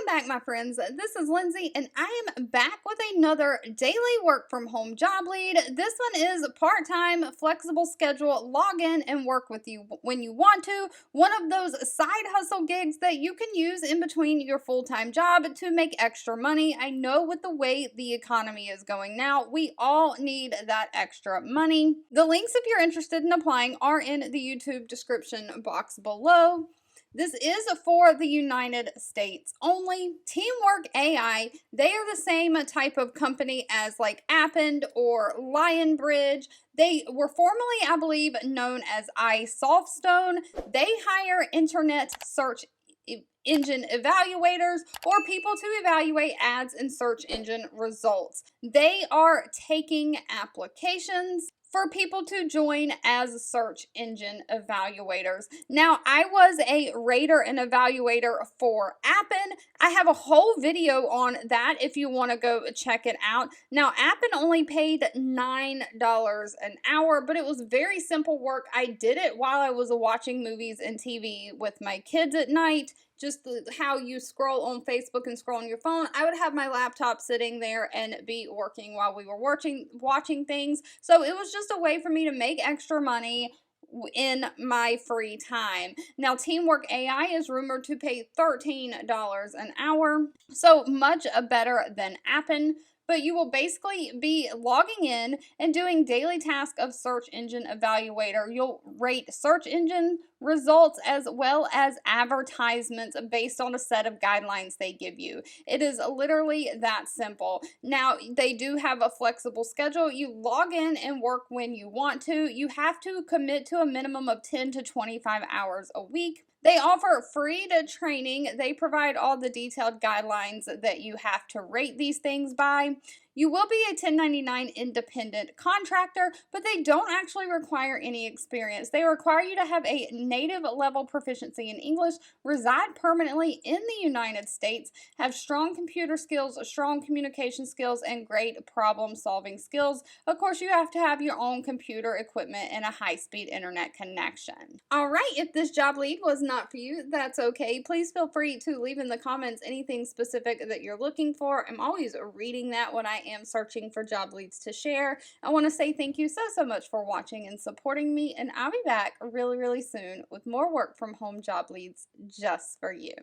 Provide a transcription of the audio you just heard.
Welcome back, my friends. This is Lindsay, and I am back with another daily work from home job lead. This one is part-time, flexible schedule, log in and work with you when you want to. One of those side hustle gigs that you can use in between your full-time job to make extra money. I know with the way the economy is going now, we all need that extra money. The links, if you're interested in applying, are in the YouTube description box below. This is for the United States only. Teamwork AI, they are the same type of company as like Append or Lionbridge. They were formerly, I believe, known as iSoftStone. They hire internet search engine evaluators or people to evaluate ads and search engine results. They are taking applications for people to join as search engine evaluators. Now, I was a rater and evaluator for Appen. I have a whole video on that if you want to go check it out. Now, Appen only paid $9 an hour, but it was very simple work. I did it while I was watching movies and TV with my kids at night. Just how you scroll on Facebook and scroll on your phone. I would have my laptop sitting there and be working while we were watching things. So it was just a way for me to make extra money in my free time. Now, Teamwork AI is rumored to pay $13 an hour, so much better than Appen. But you will basically be logging in and doing daily tasks of search engine evaluator. You'll rate search engine results as well as advertisements based on a set of guidelines they give you. It is literally that simple. Now, they do have a flexible schedule. You log in and work when you want to. You have to commit to a minimum of 10 to 25 hours a week. They offer free training. They provide all the detailed guidelines that you have to rate these things by. You will be a 1099 independent contractor, but they don't actually require any experience. They require you to have a native level proficiency in English, reside permanently in the United States, have strong computer skills, strong communication skills, and great problem solving skills. Of course, you have to have your own computer equipment and a high-speed internet connection. All right, if this job lead was not for you, that's okay. Please feel free to leave in the comments anything specific that you're looking for. I'm always reading that when I am searching for job leads to share. I want to say thank you so much for watching and supporting me, and I'll be back really soon with more work from home job leads just for you.